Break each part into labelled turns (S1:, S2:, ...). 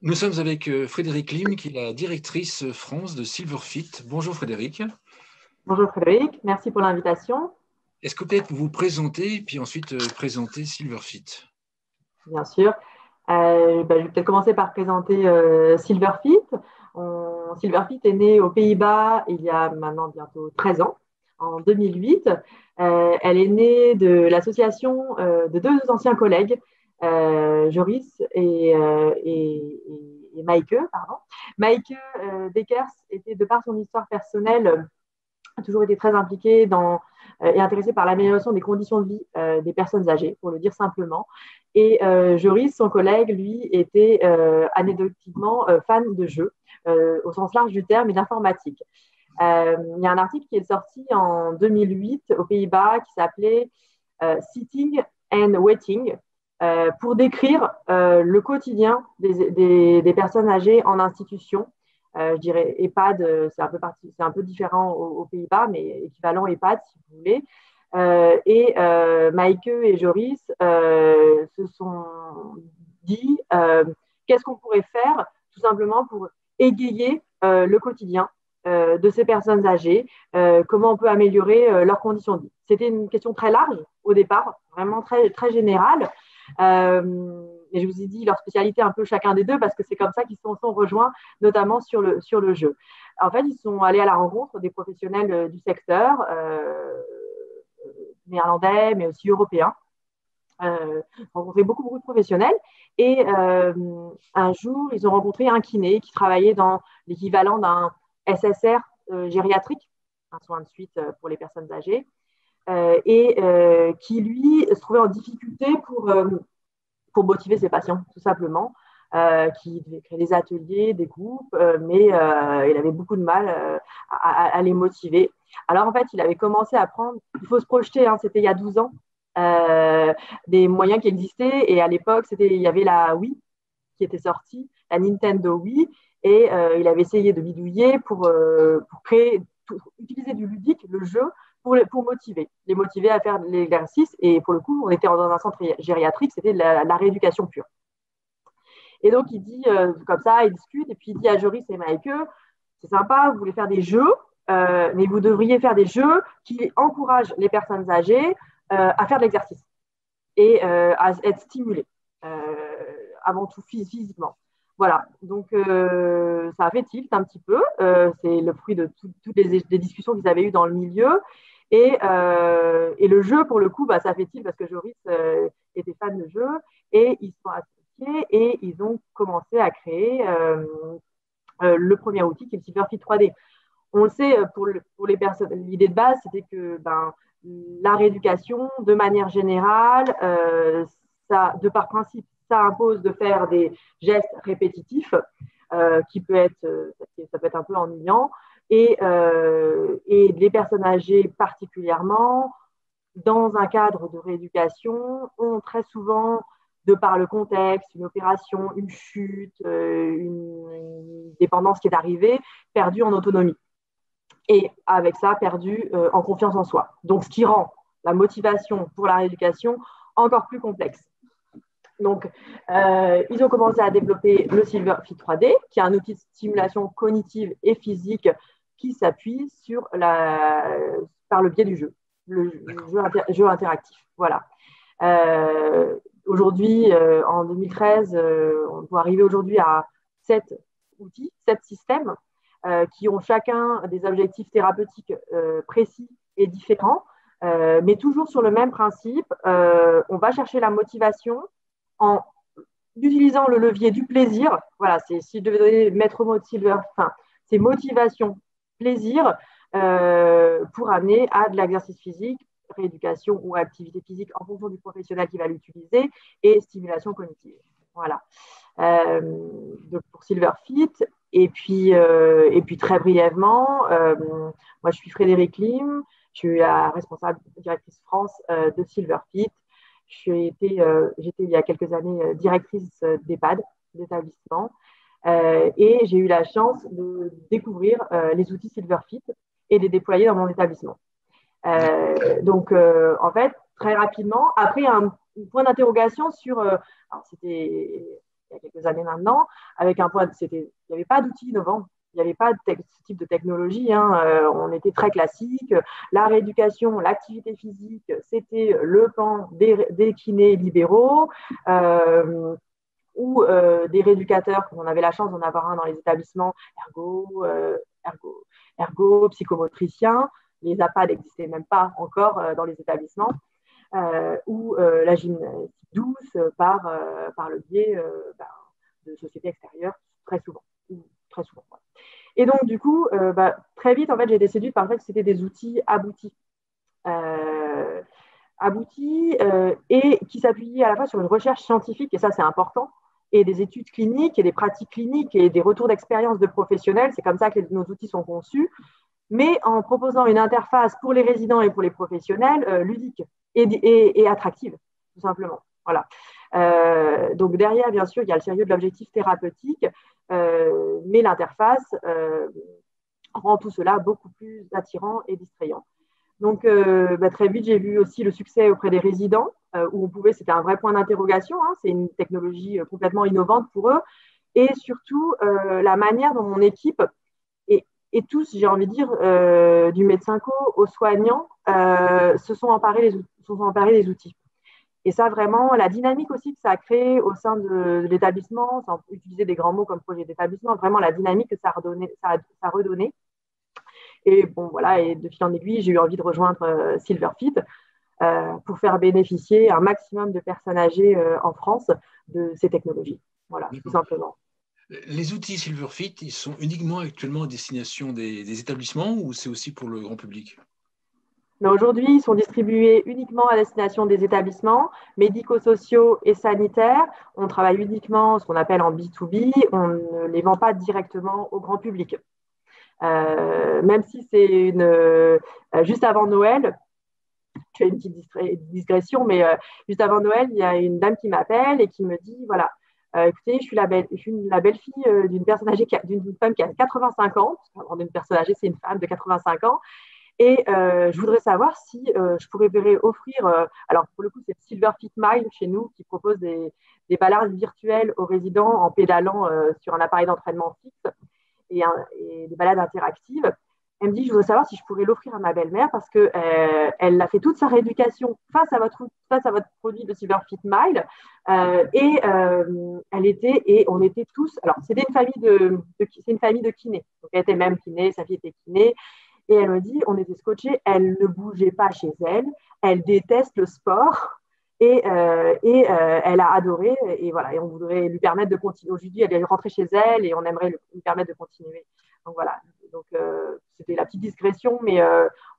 S1: Nous sommes avec Frédérique Lim, qui est la directrice France de Silverfit. Bonjour Frédérique.
S2: Bonjour Frédéric, merci pour l'invitation.
S1: Est-ce que peut-être vous vous présenter, puis ensuite présenter Silverfit?
S2: Bien sûr. Je vais peut-être commencer par présenter Silverfit. Silverfit est né aux Pays-Bas il y a maintenant bientôt 13 ans, en 2008. Elle est née de l'association de deux anciens collègues, Joris et Maike. Maike Dekers était, de par son histoire personnelle, a toujours été très impliqué et intéressé par l'amélioration des conditions de vie des personnes âgées, pour le dire simplement. Et Joris, son collègue, lui, était anecdotiquement fan de jeux, au sens large du terme, et d'informatique. Il y a un article qui est sorti en 2008 aux Pays-Bas qui s'appelait Sitting and Waiting, pour décrire le quotidien des personnes âgées en institution. Je dirais EHPAD, c'est un peu différent aux Pays-Bas, mais équivalent EHPAD si vous voulez. Maike et Joris se sont dit qu'est-ce qu'on pourrait faire tout simplement pour égayer le quotidien de ces personnes âgées, comment on peut améliorer leurs conditions de vie. C'était une question très large au départ, vraiment très, très générale. Et je vous ai dit leur spécialité un peu chacun des deux parce que c'est comme ça qu'ils se sont rejoints, notamment sur le jeu. En fait, ils sont allés à la rencontre des professionnels du secteur, néerlandais, mais aussi européens. Rencontré beaucoup de professionnels. Et un jour, ils ont rencontré un kiné qui travaillait dans l'équivalent d'un SSR gériatrique, un soin de suite pour les personnes âgées, qui, lui, se trouvait en difficulté pour motiver ses patients, tout simplement, qui devait créer des ateliers, des groupes, mais il avait beaucoup de mal à les motiver. Alors, en fait, il avait commencé à prendre, il faut se projeter, hein, c'était il y a 12 ans, des moyens qui existaient, et à l'époque, il y avait la Wii qui était sortie, la Nintendo Wii, et il avait essayé de bidouiller pour utiliser du ludique, le jeu, pour les motiver à faire l'exercice. Et pour le coup, on était dans un centre gériatrique, c'était la rééducation pure. Et donc, il dit comme ça, il discute, et puis il dit à Joris et Maike, c'est sympa, vous voulez faire des jeux, mais vous devriez faire des jeux qui encouragent les personnes âgées à faire de l'exercice et à être stimulées, avant tout physiquement. Voilà, donc ça a fait tilt un petit peu. C'est le fruit de toutes les discussions qu'ils avaient eues dans le milieu. Et le jeu, pour le coup, ça fait tilt parce que Joris était fan de jeu et ils sont associés et ils ont commencé à créer le premier outil qui est le Silverfit 3D. On le sait, pour les personnes, l'idée de base, c'était que la rééducation, de manière générale, ça, de par principe, ça impose de faire des gestes répétitifs, ça peut être un peu ennuyant, et les personnes âgées particulièrement, dans un cadre de rééducation, ont très souvent, de par le contexte, une opération, une chute, une dépendance qui est arrivée, perdu en autonomie. Et avec ça, perdu en confiance en soi. Donc, ce qui rend la motivation pour la rééducation encore plus complexe. Donc, ils ont commencé à développer le Silverfit 3D, qui est un outil de stimulation cognitive et physique qui s'appuie par le biais du jeu, jeu interactif. Voilà. Aujourd'hui, en 2013, on doit arriver aujourd'hui à 7 outils, 7 systèmes qui ont chacun des objectifs thérapeutiques précis et différents, mais toujours sur le même principe. On va chercher la motivation en utilisant le levier du plaisir. Voilà, si je devais mettre au mot de c'est motivation, plaisir, pour amener à de l'exercice physique, rééducation ou activité physique en fonction du professionnel qui va l'utiliser, et stimulation cognitive. Voilà. Donc pour Silverfit. Et puis très brièvement, moi je suis Frédérique Lim, je suis la responsable directrice France de Silverfit. J'étais il y a quelques années directrice d'EHPAD, d'établissement, et j'ai eu la chance de découvrir les outils Silverfit et de les déployer dans mon établissement. Donc, en fait, très rapidement, après un point d'interrogation sur, alors c'était il y a quelques années maintenant, avec il n'y avait pas d'outils innovants. Il n'y avait pas ce type de technologie. On était très classique. La rééducation, l'activité physique, c'était le pan des kinés libéraux ou des rééducateurs, comme on avait la chance d'en avoir un dans les établissements, ergo, psychomotriciens. Les APA n'existaient même pas encore dans les établissements. Ou la gymnastique douce par le biais de sociétés extérieures, très souvent. Très souvent. Et donc, du coup, très vite, en fait, j'ai été séduite par le fait que c'était des outils aboutis. Et qui s'appuyaient à la fois sur une recherche scientifique, et ça, c'est important, et des études cliniques, et des pratiques cliniques, et des retours d'expérience de professionnels. C'est comme ça que nos outils sont conçus, mais en proposant une interface pour les résidents et pour les professionnels ludique et attractive, tout simplement. Voilà. Donc derrière, bien sûr, il y a le sérieux de l'objectif thérapeutique, mais l'interface rend tout cela beaucoup plus attirant et distrayant. Donc très vite, j'ai vu aussi le succès auprès des résidents, où c'était un vrai point d'interrogation, c'est une technologie complètement innovante pour eux, et surtout la manière dont mon équipe et tous, j'ai envie de dire, du médecin co aux soignants, se sont emparés des outils. Et ça, vraiment, la dynamique aussi que ça a créé au sein de l'établissement, sans utiliser des grands mots comme projet d'établissement, vraiment la dynamique que ça a redonné. Et bon, voilà, et de fil en aiguille, j'ai eu envie de rejoindre Silverfit pour faire bénéficier un maximum de personnes âgées en France de ces technologies. Voilà, tout simplement.
S1: Les outils Silverfit, ils sont uniquement actuellement à destination des établissements ou c'est aussi pour le grand public?
S2: Aujourd'hui, ils sont distribués uniquement à destination des établissements médico-sociaux et sanitaires. On travaille uniquement ce qu'on appelle en B2B. On ne les vend pas directement au grand public. Même si c'est juste avant Noël, je fais une petite digression, mais juste avant Noël, il y a une dame qui m'appelle et qui me dit, voilà, écoutez, je suis la belle-fille d'une personne âgée, d'une femme qui a 85 ans. Une personne âgée, c'est une femme de 85 ans. Et je voudrais savoir si je pourrais offrir, alors pour le coup, c'est Silverfit Mile chez nous qui propose des balades virtuelles aux résidents en pédalant sur un appareil d'entraînement fixe et des balades interactives. Elle me dit, je voudrais savoir si je pourrais l'offrir à ma belle-mère parce qu'elle a fait toute sa rééducation face à votre produit de Silverfit Mile. Et on était tous, alors c'était c'est une famille de kinés. Donc elle était même kiné, sa fille était kiné. Et elle me dit, on était scotchés, elle ne bougeait pas chez elle, elle déteste le sport et elle a adoré. Et voilà, et on voudrait lui permettre de continuer. Aujourd'hui, elle est rentrée chez elle et on aimerait lui permettre de continuer. Donc voilà, c'était la petite digression, mais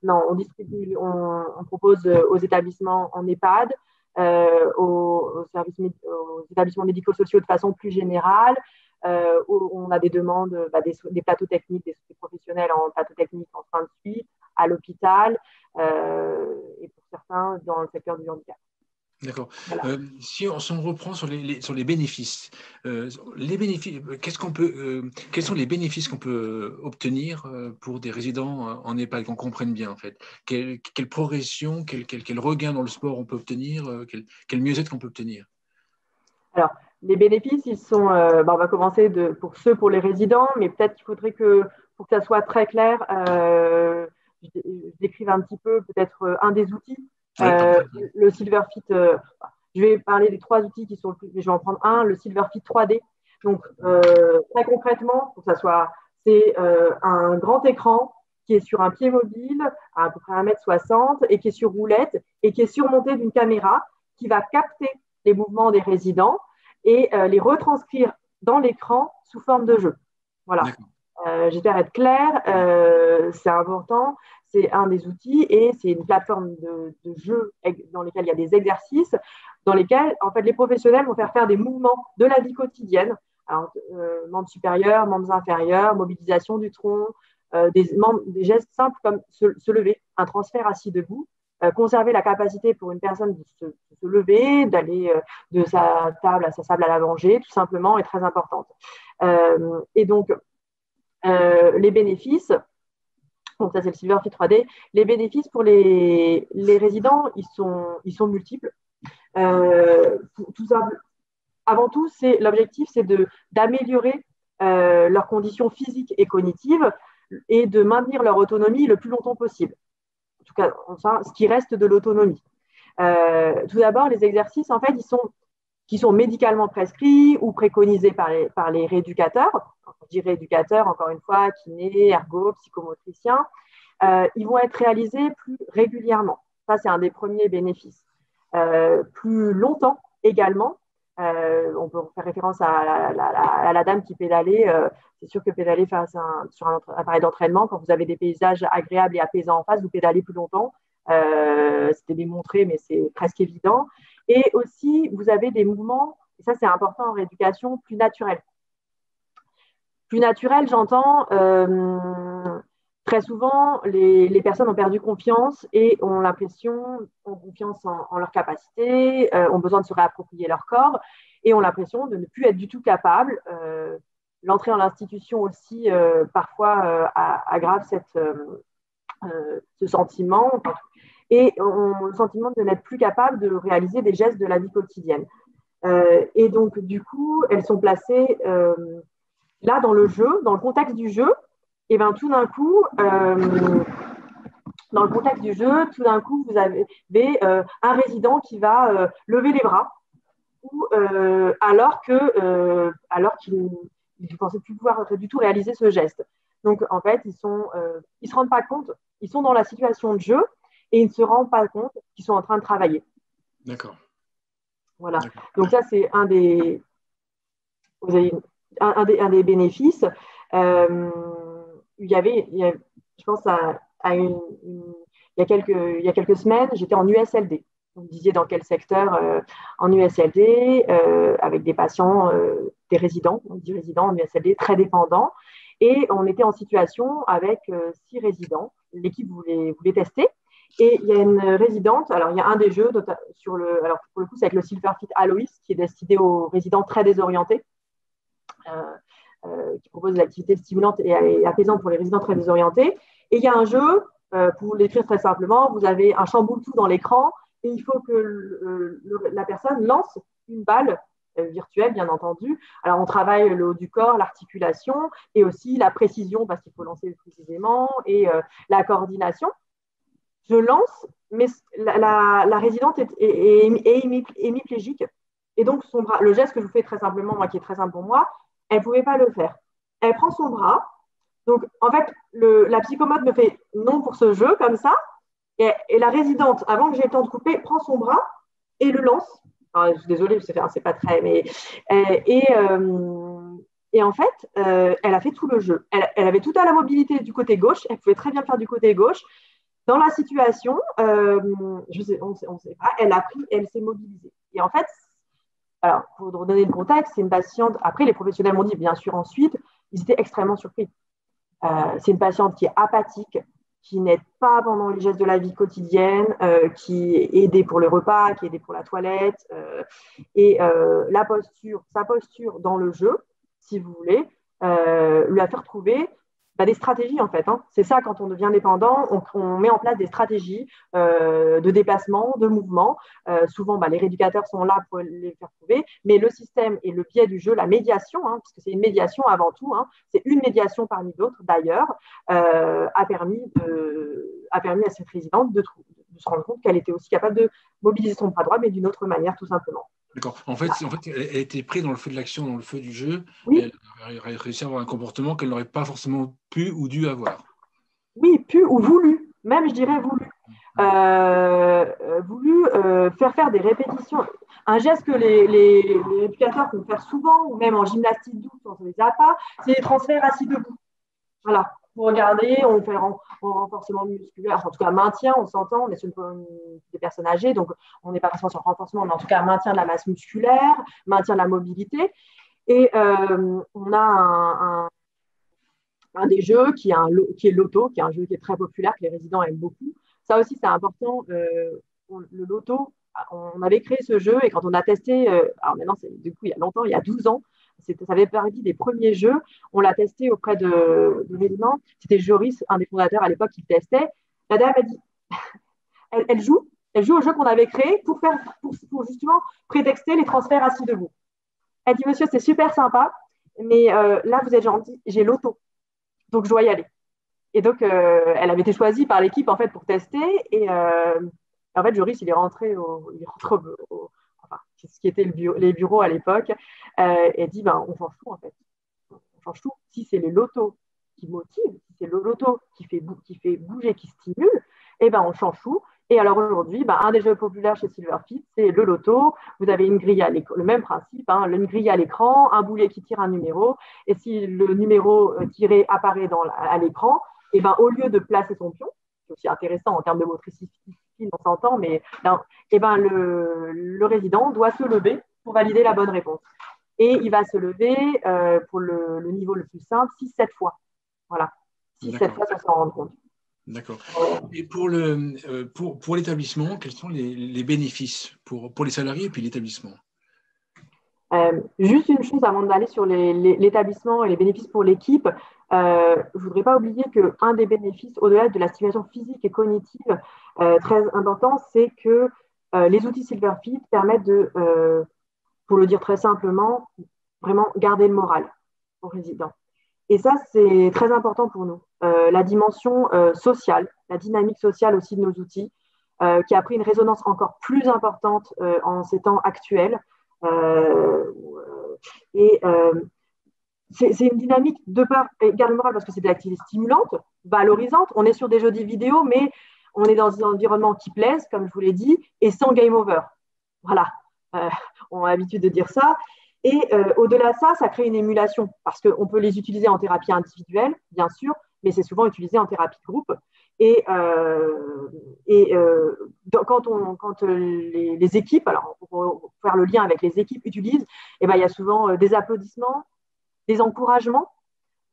S2: non, on propose aux établissements en EHPAD, aux établissements médico-sociaux de façon plus générale. Où on a des demandes, des plateaux techniques, des professionnels en plateau technique en fin de suite, à l'hôpital et pour certains dans le secteur du handicap.
S1: D'accord. Voilà. Si on reprend sur les bénéfices, quels sont les bénéfices qu'on peut obtenir pour des résidents en EHPAD, qu'on comprenne bien en fait? Quelle progression, quel regain dans le sport on peut obtenir, quel mieux-être qu'on peut obtenir?
S2: Alors, les bénéfices, ils sont, on va commencer pour les résidents, mais peut-être qu'il faudrait pour que ça soit très clair, je décrive un petit peu peut-être un des outils. Le Silverfit, je vais parler des 3 outils qui sont le plus, mais je vais en prendre un, le Silverfit 3D. Donc, très concrètement, pour que ça soit, c'est un grand écran qui est sur un pied mobile à peu près 1,60 m et qui est sur roulette et qui est surmonté d'une caméra qui va capter les mouvements des résidents et les retranscrire dans l'écran sous forme de jeu. Voilà. J'espère être claire, c'est important, c'est un des outils et c'est une plateforme de jeu dans lesquels il y a des exercices, dans lesquels en fait, les professionnels vont faire des mouvements de la vie quotidienne, alors, membres supérieurs, membres inférieurs, mobilisation du tronc, des gestes simples comme se lever, un transfert assis debout, conserver la capacité pour une personne de se lever, d'aller de sa table à sa table à la manger, tout simplement, est très importante. Et donc, les bénéfices, donc ça c'est le Silverfit 3D, les bénéfices pour les résidents, ils sont multiples. Tout simple. avant tout, l'objectif, c'est d'améliorer leurs conditions physiques et cognitives et de maintenir leur autonomie le plus longtemps possible. En tout cas, enfin, ce qui reste de l'autonomie. Tout d'abord, les exercices, en fait, qui sont médicalement prescrits ou préconisés par les rééducateurs. Je dis rééducateurs, encore une fois, kinés, ergo, psychomotriciens. Ils vont être réalisés plus régulièrement. Ça, c'est un des premiers bénéfices. Plus longtemps également. On peut faire référence à la dame qui pédalait. C'est sûr que pédaler sur un appareil d'entraînement, quand vous avez des paysages agréables et apaisants en face, vous pédalez plus longtemps. C'était démontré, mais c'est presque évident. Et aussi, vous avez des mouvements, et ça c'est important en rééducation, plus naturels. Plus naturels, j'entends, très souvent, les personnes ont perdu confiance et ont confiance en leur capacité, ont besoin de se réapproprier leur corps et ont l'impression de ne plus être du tout capables. L'entrée en institution aussi, parfois, aggrave ce sentiment et ont le sentiment de n'être plus capables de réaliser des gestes de la vie quotidienne. Et donc, du coup, elles sont placées là dans le jeu, dans le contexte du jeu. Et bien tout d'un coup, dans le contexte du jeu, tout d'un coup, vous avez un résident qui va lever les bras alors qu'il ne pensait plus pouvoir du tout réaliser ce geste. Donc, en fait, ils se rendent pas compte, ils sont dans la situation de jeu et ils ne se rendent pas compte qu'ils sont en train de travailler.
S1: D'accord.
S2: Voilà. D'accord. Donc, ça, c'est un des bénéfices. Je pense il y a quelques semaines, j'étais en USLD. Vous me disiez dans quel secteur en USLD, avec des patients, des résidents, on dit résidents en USLD, très dépendants. Et on était en situation avec 6 résidents. L'équipe voulait tester. Et il y a une résidente, alors il y a un des jeux, alors pour le coup, c'est avec le Silverfit Alois, qui est destiné aux résidents très désorientés. Qui propose des activités stimulantes et apaisantes pour les résidents très désorientés. Et il y a un jeu, pour vous l'écrire très simplement, vous avez un chamboule-tout dans l'écran et il faut que la personne lance une balle virtuelle, bien entendu. Alors, on travaille le haut du corps, l'articulation et aussi la précision, parce qu'il faut lancer précisément, et la coordination. Je lance, mais la résidente est hémiplégique. Et donc, son bras, le geste que je vous fais très simplement, moi qui est très simple pour moi, elle ne pouvait pas le faire. Elle prend son bras. Donc, en fait, la psychomote me fait non pour ce jeu, comme ça. Et la résidente, avant que j'ai le temps de couper, prend son bras et le lance. Alors, je suis désolée, c'est pas très... Mais, et en fait, elle a fait tout le jeu. Elle avait toute la mobilité du côté gauche. Elle pouvait très bien le faire du côté gauche. Dans la situation, on ne sait pas, elle s'est mobilisée. Et en fait, alors, pour donner le contexte, c'est une patiente. Après, les professionnels m'ont dit, bien sûr, ensuite, ils étaient extrêmement surpris. C'est une patiente qui est apathique, qui n'aide pas pendant les gestes de la vie quotidienne, qui est aidée pour le repas, qui est aidée pour la toilette. Sa posture dans le jeu, si vous voulez, lui a fait retrouver des stratégies, en fait. C'est ça, quand on devient dépendant, on met en place des stratégies de déplacement, de mouvement. Souvent, les rééducateurs sont là pour les faire trouver, mais le système et le biais du jeu, la médiation, parce que c'est une médiation avant tout, c'est une médiation parmi d'autres d'ailleurs, a permis à cette résidente de se rendre compte qu'elle était aussi capable de mobiliser son bras droit, mais d'une autre manière, tout simplement.
S1: D'accord. En fait, elle était prise dans le feu de l'action, dans le feu du jeu.
S2: Oui.
S1: Elle a réussi à avoir un comportement qu'elle n'aurait pas forcément pu ou dû avoir.
S2: Oui, pu ou voulu. Même, je dirais voulu. Faire des répétitions. Un geste que les éducateurs peuvent faire souvent, ou même en gymnastique douce, on ne les a pas, c'est les transferts assis debout. Voilà. Pour regarder, on fait en renforcement musculaire, en tout cas maintien, on s'entend, on est sur des personnes âgées, donc on n'est pas forcément sur le renforcement, mais en tout cas maintien de la masse musculaire, maintien de la mobilité. Et on a un des jeux qui est l'auto, qui est un jeu qui est très populaire, que les résidents aiment beaucoup. Ça aussi, c'est important. Le loto, on avait créé ce jeu et quand on a testé, alors maintenant, du coup, il y a longtemps, il y a 12 ans, ça avait partie des premiers jeux. On l'a testé auprès de résidents. C'était Joris, un des fondateurs à l'époque, qui le testait. La dame a dit, elle joue au jeu qu'on avait créé pour justement prétexter les transferts assis debout. Elle dit, monsieur, c'est super sympa, mais là, vous êtes gentil, j'ai l'auto, donc je dois y aller. Et donc, elle avait été choisie par l'équipe en fait pour tester. Et en fait, Joris, enfin, ce qui était les bureaux à l'époque, et dit, ben, on change tout en fait. On change tout. Si c'est les lotos qui motivent, si c'est le loto qui fait bouger, qui stimule, eh ben, on change tout. Et alors aujourd'hui, ben, un des jeux populaires chez Silverfit, c'est le loto. Vous avez une grille à l'écran, le même principe, hein, une grille à l'écran, un boulet qui tire un numéro. Et si le numéro tiré apparaît à l'écran, et ben, au lieu de placer son pion, c'est aussi intéressant en termes de motricité, on s'entend, mais là, et ben, le résident doit se lever pour valider la bonne réponse. Et il va se lever pour le niveau le plus simple 6-7 fois. Voilà. 6-7 fois, ça s'en rend compte.
S1: D'accord. Et pour l'établissement, quels sont les bénéfices pour les salariés et puis l'établissement?
S2: Juste une chose avant d'aller sur l'établissement et les bénéfices pour l'équipe, je ne voudrais pas oublier qu'un des bénéfices, au-delà de la stimulation physique et cognitive, très important, c'est que les outils Silverfit permettent de, pour le dire très simplement, vraiment garder le moral aux résidents. Et ça, c'est très important pour nous. La dimension sociale, la dynamique sociale aussi de nos outils, qui a pris une résonance encore plus importante en ces temps actuels. C'est une dynamique de part garde le moral parce que c'est des activités stimulantes, valorisantes. On est sur des jeux vidéo, mais on est dans un environnement qui plaise, comme je vous l'ai dit, et sans game over. Voilà, on a l'habitude de dire ça. Et au-delà de ça, ça crée une émulation parce qu'on peut les utiliser en thérapie individuelle, bien sûr, mais c'est souvent utilisé en thérapie de groupe. Et quand les équipes, alors pour faire le lien avec les équipes, utilisent, eh ben, il y a souvent des applaudissements, des encouragements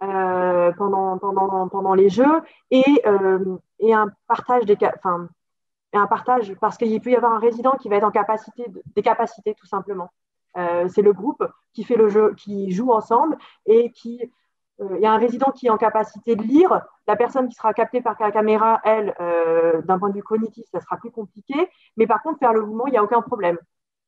S2: pendant les jeux et un partage un partage parce qu'il peut y avoir un résident qui va être des capacités tout simplement. C'est le groupe qui fait le jeu, qui joue ensemble et il y a un résident qui est en capacité de lire. La personne qui sera captée par la caméra, elle, d'un point de vue cognitif, ça sera plus compliqué. Mais par contre, faire le mouvement, il n'y a aucun problème.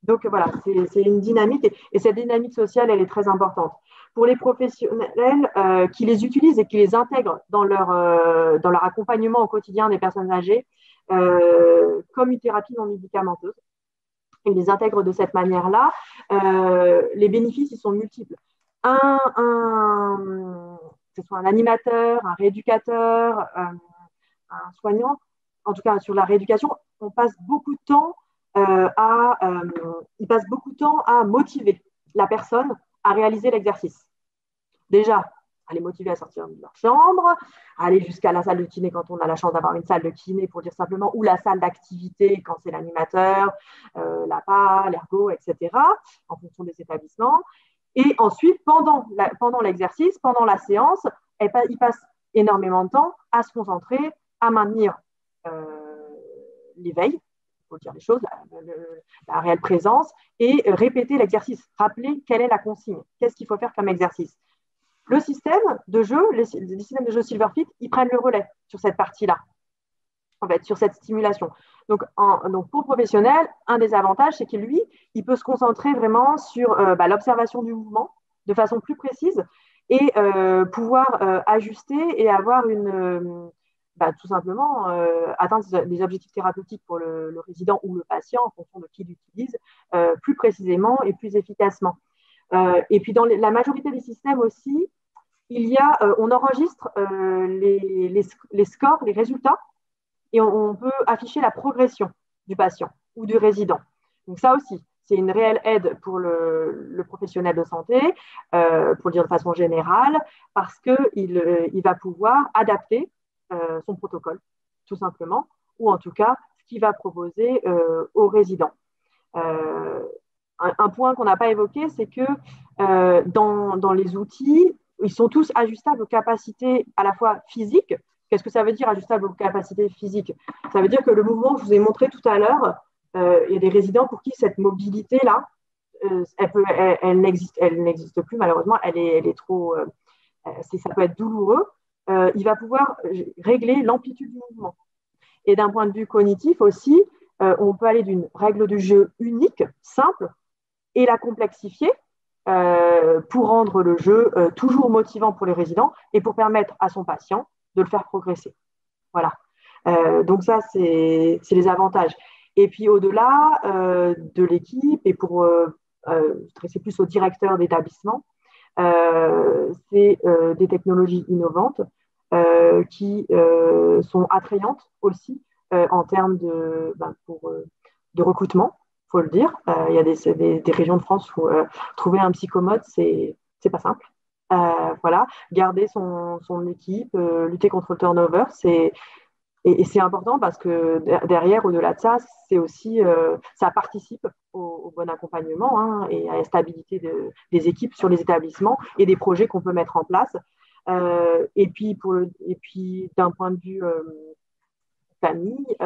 S2: Donc voilà, c'est une dynamique et cette dynamique sociale, elle est très importante. Pour les professionnels qui les utilisent et qui les intègrent dans leur accompagnement au quotidien des personnes âgées, comme une thérapie non médicamenteuse, ils les intègrent de cette manière-là, les bénéfices, ils sont multiples. Que ce soit un animateur, un rééducateur, un soignant, en tout cas sur la rééducation, on passe beaucoup de temps il passe beaucoup de temps à motiver la personne à réaliser l'exercice. Déjà, à les motiver à sortir de leur chambre, à aller jusqu'à la salle de kiné quand on a la chance d'avoir une salle de kiné, pour dire simplement, ou la salle d'activité quand c'est l'animateur, l'APA, l'ergo, etc., en fonction des établissements. Et ensuite, pendant l'exercice, pendant la séance, il passe énormément de temps à se concentrer, à maintenir l'éveil, il faut dire les choses, la réelle présence, et répéter l'exercice, rappeler quelle est la consigne, qu'est-ce qu'il faut faire comme exercice. Le système de jeu, les systèmes de jeu Silverfit, ils prennent le relais sur cette partie-là, en fait, sur cette stimulation. Donc pour le professionnel, un des avantages, c'est que lui, il peut se concentrer vraiment sur l'observation du mouvement de façon plus précise et pouvoir ajuster et avoir tout simplement atteindre des objectifs thérapeutiques pour le résident ou le patient en fonction de qui l'utilise plus précisément et plus efficacement. Et puis dans la majorité des systèmes aussi, on enregistre les scores, les résultats, et on peut afficher la progression du patient ou du résident. Donc ça aussi, c'est une réelle aide pour le professionnel de santé, pour le dire de façon générale, parce qu'il va pouvoir adapter son protocole, tout simplement, ou en tout cas, ce qu'il va proposer aux résidents. Un point qu'on n'a pas évoqué, c'est que dans les outils, ils sont tous ajustables aux capacités à la fois physiques. Qu'est-ce que ça veut dire ajustable aux capacités physiques? Ça veut dire que le mouvement que je vous ai montré tout à l'heure, il y a des résidents pour qui cette mobilité-là, elle n'existe plus malheureusement, elle est trop, ça peut être douloureux. Il va pouvoir régler l'amplitude du mouvement. Et d'un point de vue cognitif aussi, on peut aller d'une règle du jeu unique, simple, et la complexifier pour rendre le jeu toujours motivant pour les résidents et pour permettre à son patient de le faire progresser. Voilà. Donc ça, c'est les avantages. Et puis au-delà de l'équipe, et pour s'adresser plus au directeur d'établissement, c'est des technologies innovantes qui sont attrayantes aussi en termes de recrutement, il faut le dire. Il y a des régions de France où trouver un psychomote, c'est pas simple. Voilà, garder son équipe, lutter contre le turnover, et c'est important parce que derrière, au-delà de ça, c'est aussi, ça participe au bon accompagnement, hein, et à la stabilité des équipes sur les établissements et des projets qu'on peut mettre en place. Et puis d'un point de vue famille,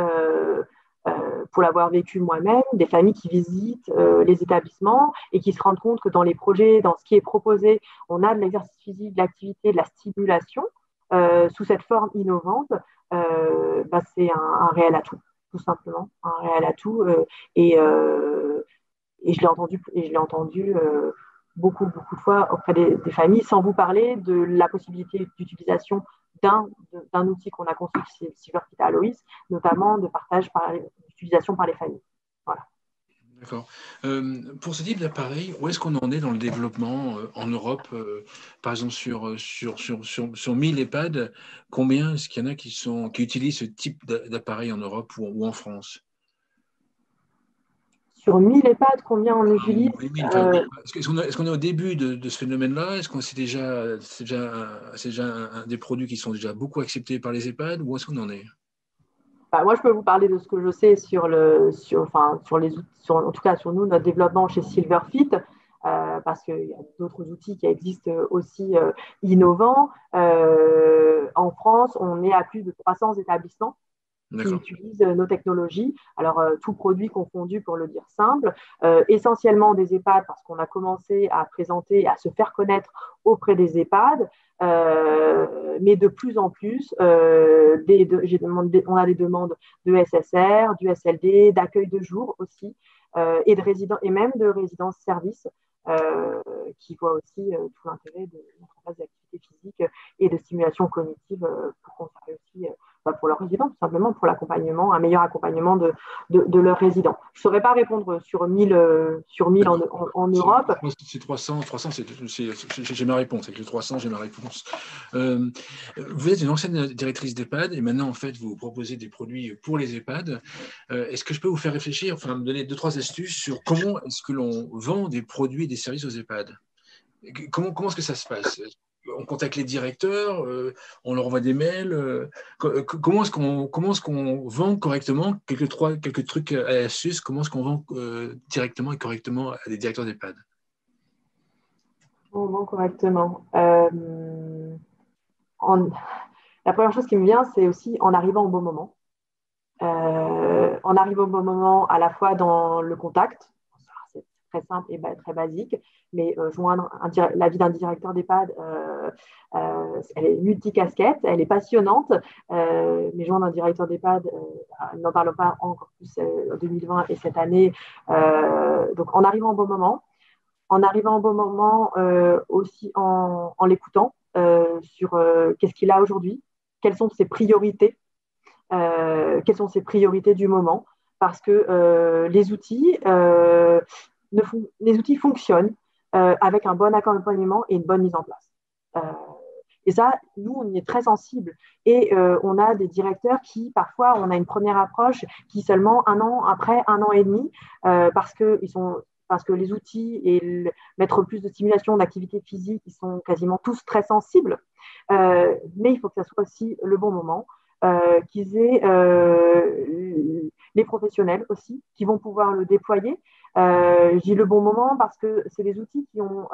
S2: pour l'avoir vécu moi-même, des familles qui visitent les établissements et qui se rendent compte que dans les projets, dans ce qui est proposé, on a de l'exercice physique, de l'activité, de la stimulation sous cette forme innovante. C'est un réel atout, tout simplement, un réel atout. Et je l'ai entendu beaucoup de fois auprès des familles, sans vous parler de la possibilité d'utilisation d'un outil qu'on a conçu, c'est Silverfit Alois, notamment de partage d'utilisation par les familles. Voilà.
S1: D'accord. Pour ce type d'appareil, où est-ce qu'on en est dans le développement en Europe? Par exemple, sur 1000 EHPAD, combien est-ce qu'il y en a qui utilisent ce type d'appareil en Europe ou en France?
S2: Sur 1000 EHPAD, combien on utilise?
S1: Oui, est-ce qu'on est au début de ce phénomène-là? Est-ce que c'est déjà des produits qui sont déjà beaucoup acceptés par les EHPAD? Où est-ce qu'on en est?
S2: Moi, je peux vous parler de ce que je sais en tout cas sur nous, notre développement chez Silverfit, parce qu'il y a d'autres outils qui existent aussi innovants. En France, on est à plus de 300 établissements qui utilisent nos technologies. Alors, tout produit confondu, pour le dire simple, essentiellement des EHPAD, parce qu'on a commencé à présenter, à se faire connaître auprès des EHPAD, mais de plus en plus, on a des demandes de SSR, du SLD, d'accueil de jour aussi, et même de résidence-service, qui voient aussi tout l'intérêt de mettre en place des activités physiques et de stimulation cognitive pour conserver aussi pour leurs résidents, tout simplement pour l'accompagnement, un meilleur accompagnement de leurs résidents. Je ne saurais pas répondre sur 1000 en Europe.
S1: C'est 300, j'ai ma réponse. Avec les 300, j'ai ma réponse. Vous êtes une ancienne directrice d'EHPAD et maintenant, en fait, vous proposez des produits pour les EHPAD. Est-ce que je peux vous faire réfléchir, enfin, me donner 2-3 astuces sur comment est-ce que l'on vend des produits et des services aux EHPAD? Comment est-ce que ça se passe? On contacte les directeurs, on leur envoie des mails. Comment est-ce qu'on vend correctement? Quelques trucs à astuces. Comment est-ce qu'on vend directement et correctement à des directeurs d'EHPAD?
S2: On vend correctement. La première chose qui me vient, c'est aussi en arrivant au bon moment. En arrivant au bon moment, à la fois dans le contact, c'est très simple et très basique, mais joindre la vie d'un directeur d'EHPAD, elle est multicasquette, elle est passionnante, mais joindre un directeur d'EHPAD, n'en parlons pas encore plus en 2020 et cette année. Donc en arrivant au bon moment, aussi en l'écoutant sur qu'est-ce qu'il a aujourd'hui, quelles sont ses priorités. Quelles sont ses priorités du moment, parce que les outils fonctionnent avec un bon accompagnement et une bonne mise en place. Et ça, nous, on y est très sensible. Et on a des directeurs qui, parfois, on a une première approche qui seulement un an et demi, parce que les outils et mettre plus de stimulation, d'activité physique, ils sont quasiment tous très sensibles. Mais il faut que ça soit aussi le bon moment. Qu'ils aient les professionnels aussi qui vont pouvoir le déployer. Je dis le bon moment parce que c'est des outils qui ont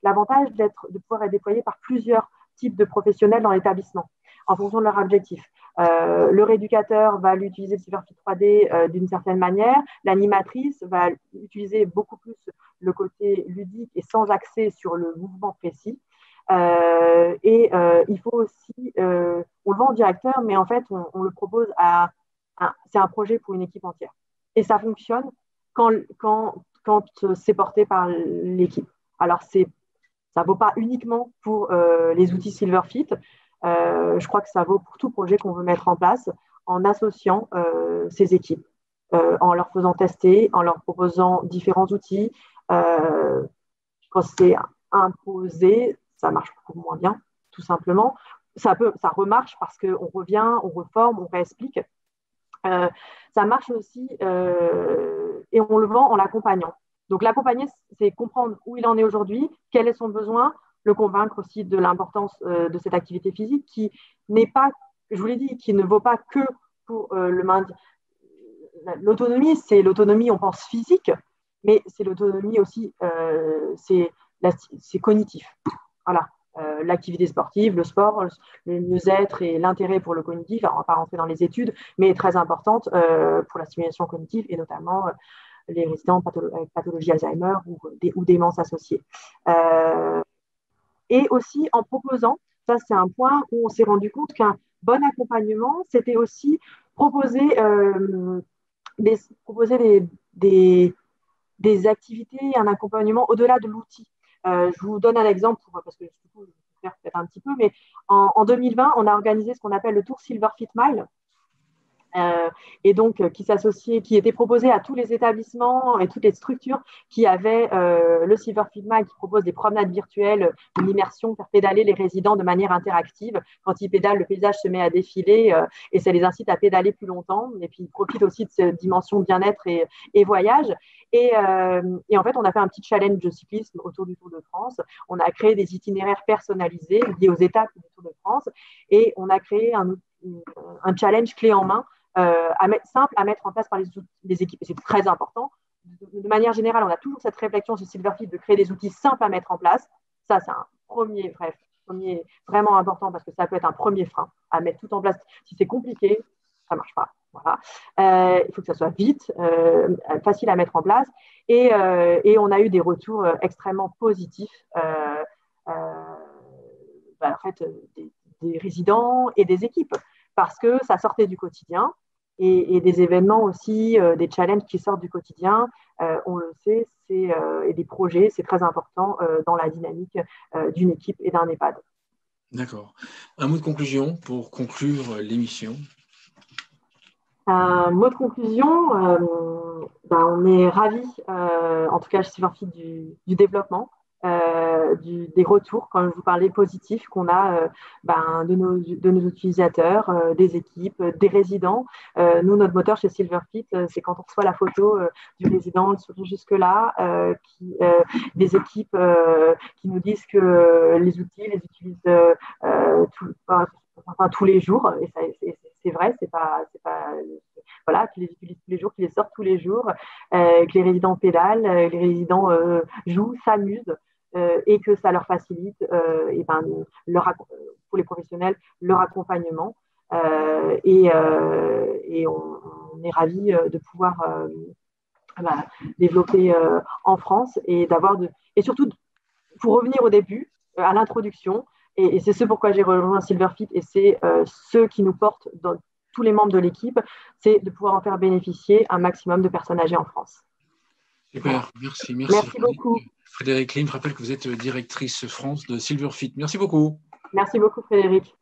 S2: l'avantage de pouvoir être déployés par plusieurs types de professionnels dans l'établissement en fonction de leur objectif. Le rééducateur va l'utiliser le Silverfit 3D d'une certaine manière. L'animatrice va utiliser beaucoup plus le côté ludique et sans accès sur le mouvement précis. Il faut aussi, on le vend au directeur, mais en fait, on le propose c'est un projet pour une équipe entière. Et ça fonctionne quand c'est porté par l'équipe. Alors, ça ne vaut pas uniquement pour les outils Silverfit. Je crois que ça vaut pour tout projet qu'on veut mettre en place en associant ces équipes, en leur faisant tester, en leur proposant différents outils. Quand c'est imposé, ça marche beaucoup moins bien, tout simplement. Ça remarche parce qu'on revient, on reforme, on réexplique. Ça marche aussi et on le vend en l'accompagnant. Donc l'accompagner, c'est comprendre où il en est aujourd'hui, quel est son besoin, le convaincre aussi de l'importance de cette activité physique qui n'est pas, je vous l'ai dit, qui ne vaut pas que pour le maintien. L'autonomie, c'est l'autonomie, on pense physique, mais c'est l'autonomie aussi, c'est cognitif. Voilà. L'activité sportive, le sport, le mieux-être et l'intérêt pour le cognitif, alors on ne va pas rentrer dans les études, mais est très importante pour la stimulation cognitive et notamment les résidents avec pathologie Alzheimer ou démence associée. Et aussi en proposant, ça c'est un point où on s'est rendu compte qu'un bon accompagnement, c'était aussi proposer, des activités, un accompagnement au-delà de l'outil. Je vous donne un exemple, parce que du coup, je vais faire peut-être un petit peu, mais en 2020, on a organisé ce qu'on appelle le Tour Silver Fit Mile, et donc qui était proposé à tous les établissements et toutes les structures qui avaient le Silver Fit Mile, qui propose des promenades virtuelles, une immersion, faire pédaler les résidents de manière interactive. Quand ils pédalent, le paysage se met à défiler et ça les incite à pédaler plus longtemps. Et puis, ils profitent aussi de cette dimension bien-être et voyage. Et en fait, on a fait un petit challenge de cyclisme autour du Tour de France. On a créé des itinéraires personnalisés liés aux étapes du Tour de France et on a créé un challenge clé en main simple à mettre en place par les équipes. Et c'est très important. De manière générale, on a toujours cette réflexion chez Silverfit de créer des outils simples à mettre en place. Ça, c'est un premier vraiment important parce que ça peut être un premier frein à mettre tout en place. Si c'est compliqué, ça ne marche pas. Voilà. Il faut que ça soit vite, facile à mettre en place. Et on a eu des retours extrêmement positifs en fait, des résidents et des équipes parce que ça sortait du quotidien et des événements aussi, des challenges qui sortent du quotidien, on le sait, et des projets, c'est très important dans la dynamique d'une équipe et d'un EHPAD.
S1: D'accord. Un mot de conclusion pour conclure l'émission.
S2: Un mot de conclusion, on est ravis, en tout cas chez Silverfit, du développement. Des retours, quand je vous parlais positifs, qu'on a de nos utilisateurs, des équipes, des résidents. Nous, notre moteur chez Silverfit, c'est quand on reçoit la photo du résident, le sourire jusque-là, des équipes qui nous disent que les outils les utilisent tous les jours. Et ça, c'est vrai, c'est pas voilà, qu'ils les utilisent tous les jours, qu'ils les sortent tous les jours, que les résidents pédalent, les résidents jouent, s'amusent. Et que ça leur facilite pour les professionnels leur accompagnement. Et on est ravis de pouvoir développer en France et surtout, pour revenir au début, à l'introduction, et c'est ce pourquoi j'ai rejoint Silverfit et c'est ce qui nous porte dans tous les membres de l'équipe, c'est de pouvoir en faire bénéficier un maximum de personnes âgées en France.
S1: Super, merci.
S2: Merci beaucoup.
S1: Frédérique Lim, je rappelle que vous êtes directrice France de Silverfit. Merci beaucoup.
S2: Merci beaucoup, Frédéric.